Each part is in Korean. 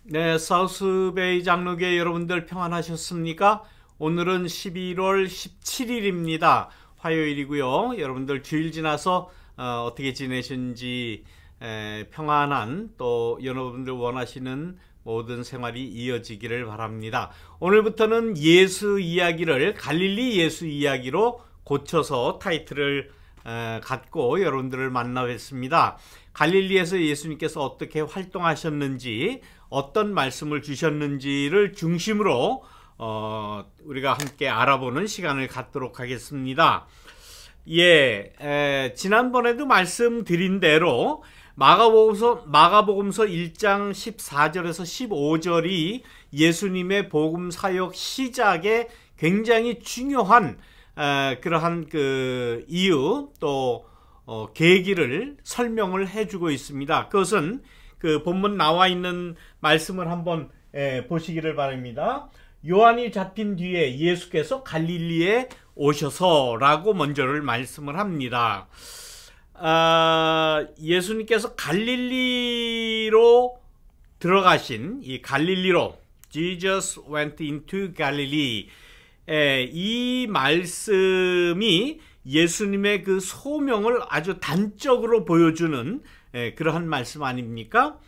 네, 사우스베이 장로교회 여러분들 평안하셨습니까? 오늘은 11월 17일입니다. 화요일이고요. 여러분들 주일 지나서 어떻게 지내신지 평안한 또 여러분들 원하시는 모든 생활이 이어지기를 바랍니다. 오늘부터는 예수 이야기를 갈릴리 예수 이야기로 고쳐서 타이틀을 갖고 여러분들을 만나 뵙습니다. 갈릴리에서 예수님께서 어떻게 활동하셨는지, 어떤 말씀을 주셨는지를 중심으로 우리가 함께 알아보는 시간을 갖도록 하겠습니다. 지난번에도 말씀드린 대로 마가복음서 1장 14절에서 15절이 예수님의 복음 사역 시작에 굉장히 중요한 그러한 그 이유 또 계기를 설명을 해주고 있습니다. 그것은 그 본문 나와 있는 말씀을 한번 보시기를 바랍니다. 요한이 잡힌 뒤에 예수께서 갈릴리에 오셔서 라고 먼저를 말씀을 합니다. 예수님께서 갈릴리로 들어가신 이 갈릴리로 Jesus went into Galilee, 이 말씀이 예수님의 그 소명을 아주 단적으로 보여주는 그러한 말씀 아닙니까?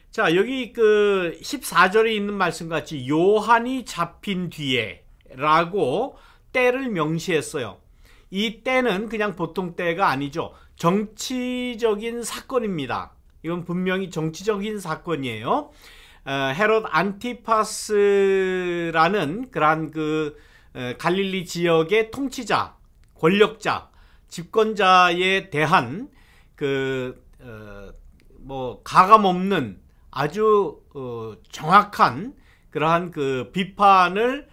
자, 여기 그 14절에 있는 말씀 같이 요한이 잡힌 뒤에 라고 때를 명시했어요. 이 때는 그냥 보통 때가 아니죠. 정치적인 사건입니다. 이건 분명히 정치적인 사건이에요. 헤롯 안티파스라는 그러한 그 갈릴리 지역의 통치자, 권력자, 집권자에 대한 가감 없는 아주 정확한 그러한 그 비판을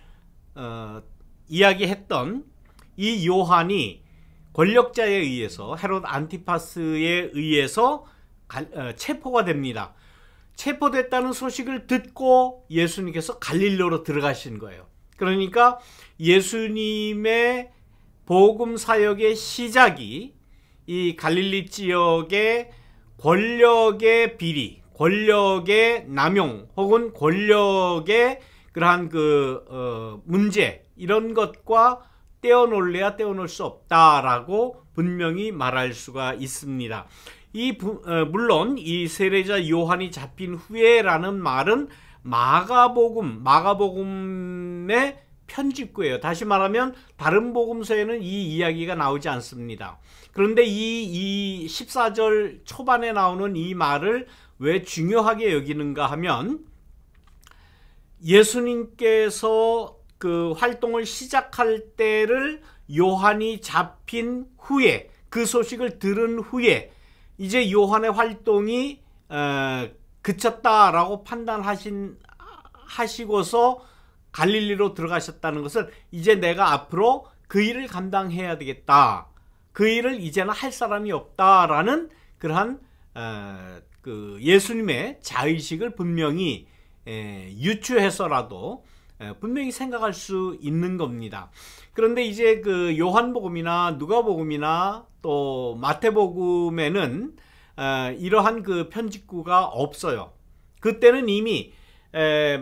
이야기했던 이 요한이 권력자에 의해서 헤롯 안티파스에 의해서 체포가 됩니다. 체포됐다는 소식을 듣고 예수님께서 갈릴리로 들어가신 거예요. 그러니까 예수님의 복음 사역의 시작이 이 갈릴리 지역의 권력의 비리, 권력의 남용 혹은 권력의 그러한 문제, 이런 것과 떼어놓을래야 떼어놓을 수 없다라고 분명히 말할 수가 있습니다. 물론 이 세례자 요한이 잡힌 후에라는 말은 마가복음의 편집구예요. 다시 말하면 다른 복음서에는 이 이야기가 나오지 않습니다. 그런데 이 14절 초반에 나오는 이 말을 왜 중요하게 여기는가 하면 예수님께서 그 활동을 시작할 때를 요한이 잡힌 후에, 그 소식을 들은 후에 이제 요한의 활동이 그쳤다라고 판단하시고서 갈릴리로 들어가셨다는 것은 이제 내가 앞으로 그 일을 감당해야 되겠다, 그 일을 이제는 할 사람이 없다라는 그러한 그 예수님의 자의식을 분명히 유추해서라도 분명히 생각할 수 있는 겁니다. 그런데 이제 그 요한복음이나 누가복음이나 또 마태복음에는 이러한 그 편집구가 없어요. 그때는 이미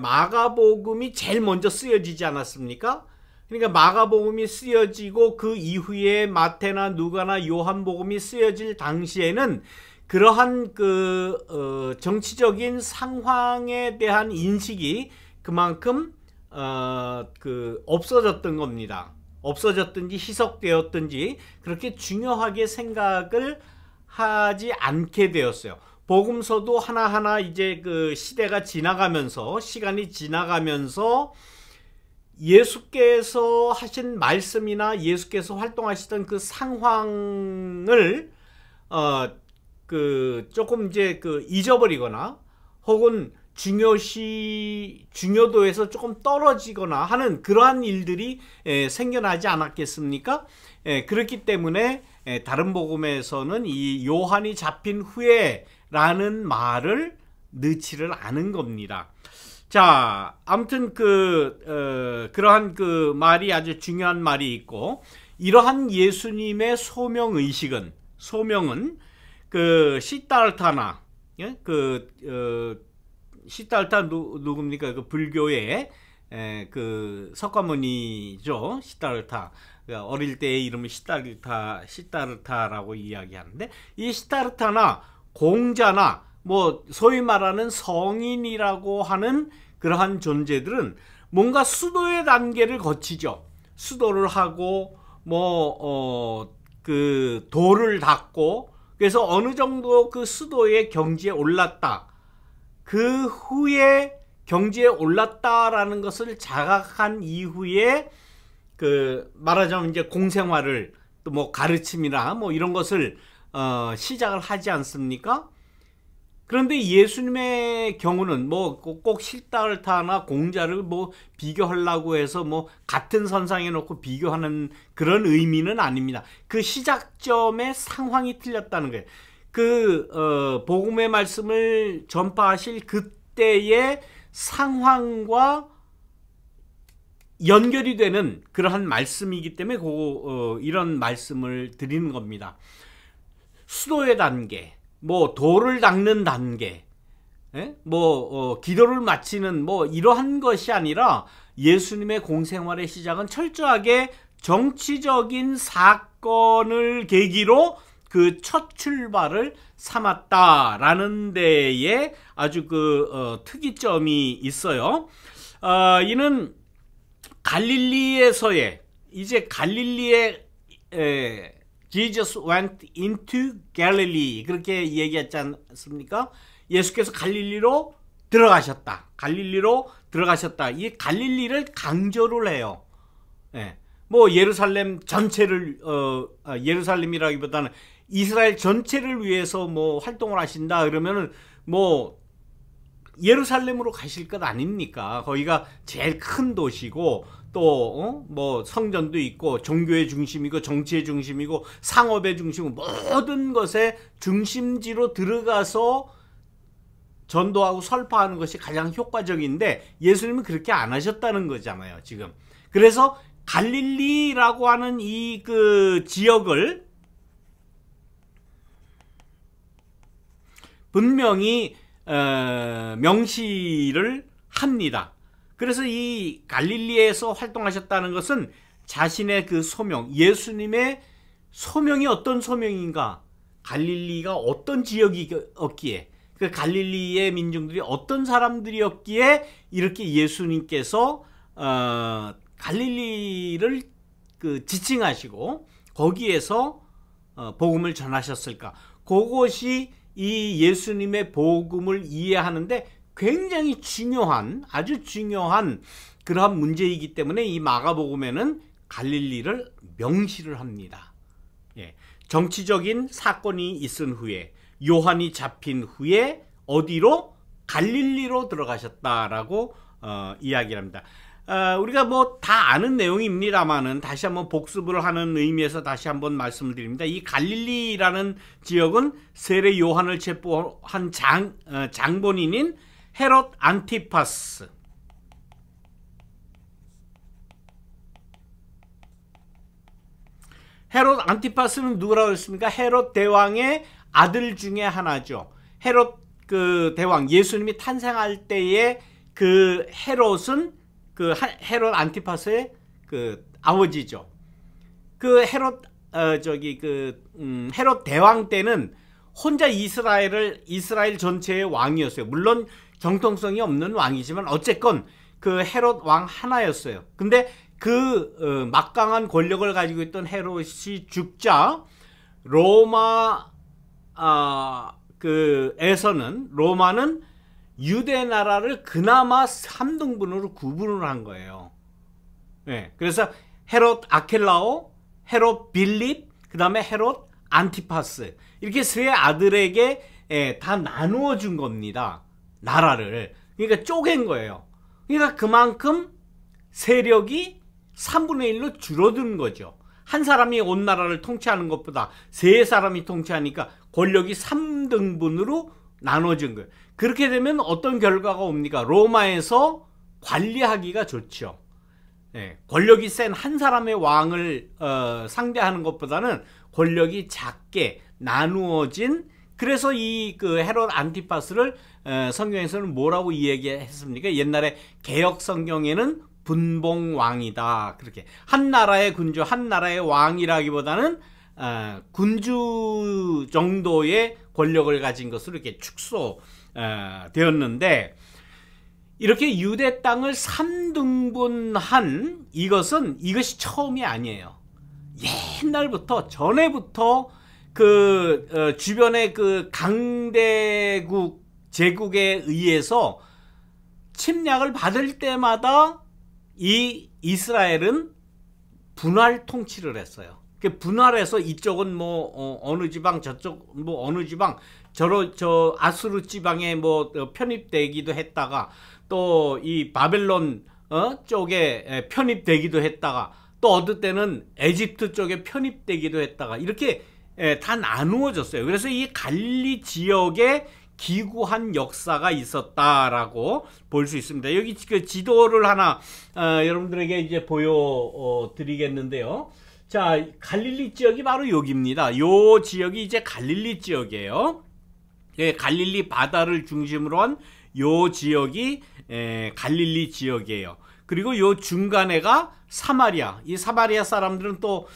마가복음이 제일 먼저 쓰여지지 않았습니까? 그러니까 마가복음이 쓰여지고 그 이후에 마태나 누가나 요한복음이 쓰여질 당시에는 그러한 그 정치적인 상황에 대한 인식이 그만큼 없어졌던 겁니다. 없어졌든지 희석되었든지 그렇게 중요하게 생각을 하지 않게 되었어요. 복음서도 하나하나 이제 그 시대가 지나가면서, 시간이 지나가면서 예수께서 하신 말씀이나 예수께서 활동하시던 그 상황을 조금 이제 잊어버리거나 혹은 중요도에서 조금 떨어지거나 하는 그러한 일들이 생겨나지 않았겠습니까? 그렇기 때문에 다른 복음에서는 이 요한이 잡힌 후에라는 말을 넣지를 않은 겁니다. 자, 아무튼 그러한 그 말이 아주 중요한 말이 있고, 이러한 예수님의 소명은 그 시달타나, 시달타 누굽니까? 그 불교의 그 석가모니죠. 시달타. 어릴 때의 이름을 시다르타라고 이야기하는데, 이 시다르타나 공자나 뭐 소위 말하는 성인이라고 하는 그러한 존재들은 뭔가 수도의 단계를 거치죠. 수도를 하고 그 도를 닦고, 그래서 어느 정도 그 수도의 경지에 올랐다. 그 후에 경지에 올랐다라는 것을 자각한 이후에 그 말하자면 이제 공생활을 또 뭐 가르침이나 뭐 이런 것을 시작을 하지 않습니까? 그런데 예수님의 경우는 뭐 꼭 시달타나 공자를 뭐 비교하려고 해서 뭐 같은 선상에 놓고 비교하는 그런 의미는 아닙니다. 그 시작점의 상황이 틀렸다는 거예요. 그 복음의 말씀을 전파하실 그때의 상황과 연결이 되는 그러한 말씀이기 때문에 이런 말씀을 드리는 겁니다. 수도의 단계, 뭐 도를 닦는 단계, 기도를 마치는 뭐 이러한 것이 아니라 예수님의 공생활의 시작은 철저하게 정치적인 사건을 계기로 그 첫 출발을 삼았다라는 데에 아주 특이점이 있어요. 이는 갈릴리에서의 이제 갈릴리에 Jesus went into Galilee 그렇게 얘기했지 않습니까? 예수께서 갈릴리로 들어가셨다. 갈릴리로 들어가셨다. 이 갈릴리를 강조를 해요. 뭐 예루살렘 전체를 예루살렘이라기보다는 이스라엘 전체를 위해서 뭐 활동을 하신다 그러면은 뭐 예루살렘으로 가실 것 아닙니까? 거기가 제일 큰 도시고 또 뭐 성전도 있고 종교의 중심이고 정치의 중심이고 상업의 중심이고 모든 것의 중심지로 들어가서 전도하고 설파하는 것이 가장 효과적인데 예수님은 그렇게 안 하셨다는 거잖아요, 지금. 그래서 갈릴리라고 하는 이 그 지역을 분명히 명시를 합니다. 그래서 이 갈릴리에서 활동하셨다는 것은 자신의 그 소명, 예수님의 소명이 어떤 소명인가, 갈릴리가 어떤 지역이었기에, 그 갈릴리의 민중들이 어떤 사람들이었기에 이렇게 예수님께서 갈릴리를 그 지칭하시고 거기에서 복음을 전하셨을까? 그것이 이 예수님의 복음을 이해하는데 굉장히 중요한, 아주 중요한 그러한 문제이기 때문에 이 마가복음에는 갈릴리를 명시를 합니다. 정치적인 사건이 있은 후에, 요한이 잡힌 후에 어디로? 갈릴리로 들어가셨다라고 이야기를 합니다. 우리가 뭐 다 아는 내용입니다만은 다시 한번 복습을 하는 의미에서 다시 한번 말씀을 드립니다. 이 갈릴리라는 지역은 세례 요한을 체포한 장본인인 헤롯 안티파스, 헤롯 안티파스는 누구라고 했습니까? 헤롯 대왕의 아들 중에 하나죠. 헤롯 그 대왕, 예수님이 탄생할 때의 그 헤롯은 그 헤롯 안티파스의 그 아버지죠. 그 헤롯 헤롯 대왕 때는 혼자 이스라엘 전체의 왕이었어요. 물론 정통성이 없는 왕이지만 어쨌건 그 헤롯 왕 하나였어요. 근데 그 막강한 권력을 가지고 있던 헤롯이 죽자 로마는 유대 나라를 그나마 3등분으로 구분을 한 거예요. 그래서 헤롯 아켈라오, 헤롯 빌립, 그 다음에 헤롯 안티파스, 이렇게 세 아들에게 다 나누어 준 겁니다. 나라를. 그러니까 쪼갠 거예요. 그러니까 그만큼 세력이 3분의 1로 줄어든 거죠. 한 사람이 온 나라를 통치하는 것보다 세 사람이 통치하니까 권력이 3등분으로 나눠진 거예요. 그렇게 되면 어떤 결과가 옵니까? 로마에서 관리하기가 좋죠. 권력이 센 한 사람의 왕을 상대하는 것보다는 권력이 작게 나누어진 그래서 이 그 헤롯 안티파스를 성경에서는 뭐라고 이야기했습니까? 옛날에 개역 성경에는 분봉왕이다. 그렇게 한 나라의 군주, 한 나라의 왕이라기보다는 군주 정도의 권력을 가진 것으로 이렇게 축소되었는데, 이렇게 유대 땅을 3등분한 이것이 처음이 아니에요. 옛날부터, 전에부터 주변의 그 강대국 제국에 의해서 침략을 받을 때마다 이 이스라엘은 분할 통치를 했어요. 분할해서 이쪽은 어느 지방, 저쪽 어느 지방, 저 아수르 지방에 편입되기도 했다가, 또 이 바벨론 쪽에 편입되기도 했다가, 또 어느 때는 에집트 쪽에 편입되기도 했다가, 이렇게 다 나누어졌어요. 그래서 이 갈릴리 지역에 기구한 역사가 있었다라고 볼 수 있습니다. 여기 그 지도를 하나 여러분들에게 이제 보여드리겠는데요. 자, 갈릴리 지역이 바로 여기입니다. 요 지역이 이제 갈릴리 지역이에요. 예, 갈릴리 바다를 중심으로 한 요 지역이 갈릴리 지역이에요. 그리고 요 중간에가 사마리아. 이 사마리아 사람들은 또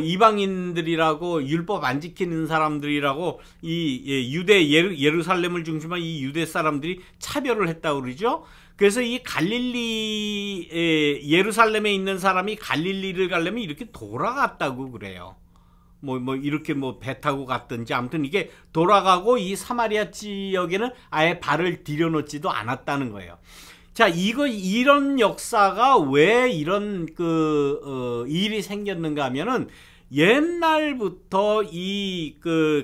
이방인들이라고, 율법 안 지키는 사람들이라고, 유대 예루살렘을 중심으로 이 유대 사람들이 차별을 했다고 그러죠. 그래서 이 갈릴리, 예루살렘에 있는 사람이 갈릴리를 가려면 이렇게 돌아갔다고 그래요. 이렇게 배 타고 갔든지, 아무튼 이게 돌아가고, 이 사마리아 지역에는 아예 발을 들여놓지도 않았다는 거예요. 자, 이런 역사가 왜 이런 일이 생겼는가 하면은, 옛날부터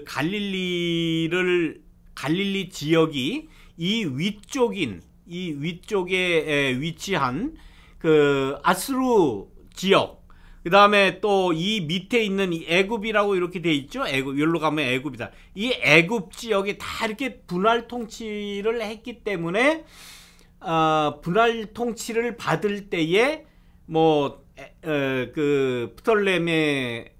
갈릴리 지역이 이 위쪽에 위치한 아수르 지역, 그 다음에 또 이 밑에 있는 이 애굽이라고 이렇게 돼 있죠. 여기로 가면 애굽이다. 이 애굽 지역이 다 이렇게 분할 통치를 했기 때문에, 분할 통치를 받을 때에 프톨레메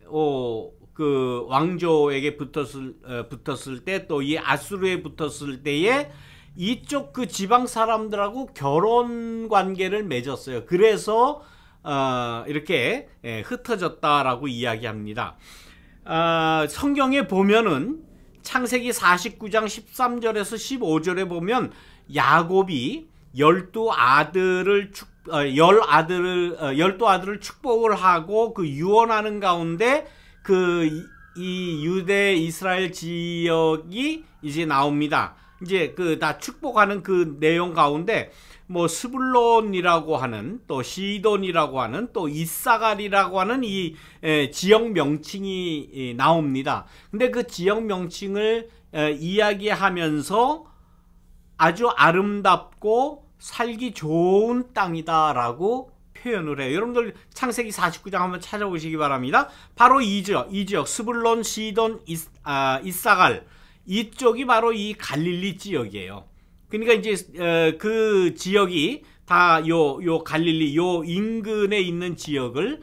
왕조에게 붙었을 때, 또 이 아수르에 붙었을 때에 이쪽 그 지방 사람들하고 결혼 관계를 맺었어요. 그래서 이렇게 흩어졌다라고 이야기합니다. 성경에 보면은 창세기 49장 13절에서 15절에 보면 야곱이 12아들을 축복을 하고 유언하는 가운데 이 유대 이스라엘 지역이 이제 나옵니다. 이제 다 축복하는 그 내용 가운데 스불론이라고 하는, 또 시돈이라고 하는, 또 이사갈이라고 하는 이 지역 명칭이 나옵니다. 근데 그 지역 명칭을 이야기하면서 아주 아름답고 살기 좋은 땅이다라고 표현을 해요. 여러분들 창세기 49장 한번 찾아보시기 바랍니다. 바로 이 지역 스불론, 시돈, 이사갈, 이쪽이 바로 이 갈릴리 지역이에요. 그러니까 이제 그 지역이 다 요 갈릴리 요 인근에 있는 지역을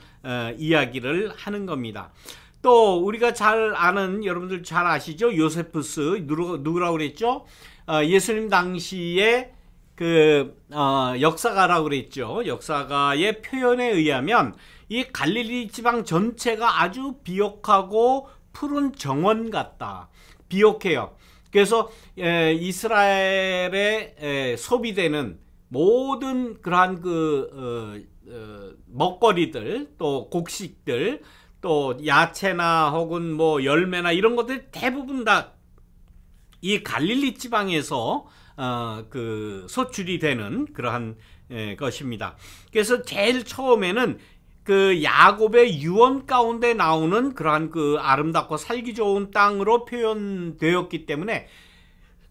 이야기를 하는 겁니다. 또 우리가 잘 아는, 여러분들 잘 아시죠? 요세푸스, 누구라고 그랬죠? 예수님 당시에 역사가라고 그랬죠. 역사가의 표현에 의하면 이 갈릴리 지방 전체가 아주 비옥하고 푸른 정원 같다. 비옥해요. 그래서 이스라엘에 소비되는 모든 그러한 먹거리들, 또 곡식들, 또 야채나 혹은 열매나 이런 것들 대부분 다 이 갈릴리 지방에서 소출이 되는 그러한 것입니다. 그래서 제일 처음에는 야곱의 유언 가운데 나오는 그러한 아름답고 살기 좋은 땅으로 표현되었기 때문에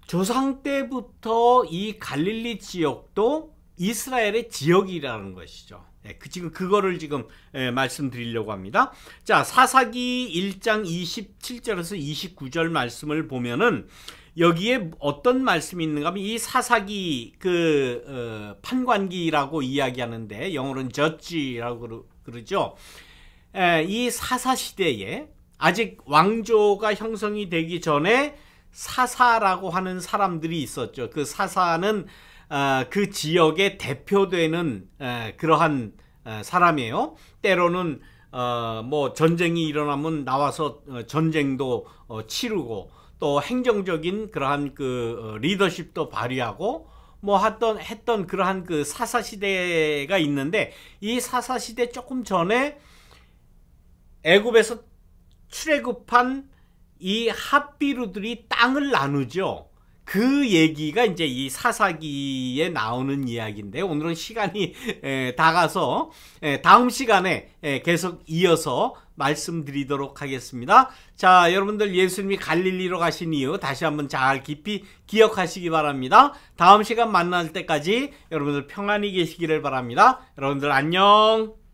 조상 때부터 이 갈릴리 지역도 이스라엘의 지역이라는 것이죠. 지금 그거를 말씀드리려고 합니다. 자, 사사기 1장 27절에서 29절 말씀을 보면은 여기에 어떤 말씀이 있는가 하면, 이 사사기 판관기라고 이야기하는데 영어로는 저지라고 그러죠. 이 사사 시대에 아직 왕조가 형성이 되기 전에 사사라고 하는 사람들이 있었죠. 그 사사는 그 지역의 대표되는 그러한 사람이에요. 때로는 뭐 전쟁이 일어나면 나와서 전쟁도 치르고 또 행정적인 그러한 그 리더십도 발휘하고 뭐 했던 그러한 그 사사 시대가 있는데, 이 사사 시대 조금 전에 애굽에서 출애굽한 이 핫비루들이 땅을 나누죠. 그 얘기가 이제 이 사사기에 나오는 이야기인데, 오늘은 시간이 다 가서 다음 시간에 계속 이어서 말씀드리도록 하겠습니다. 자, 여러분들 예수님이 갈릴리로 가신 이유 다시 한번 잘 깊이 기억하시기 바랍니다. 다음 시간 만날 때까지 여러분들 평안히 계시기를 바랍니다. 여러분들 안녕.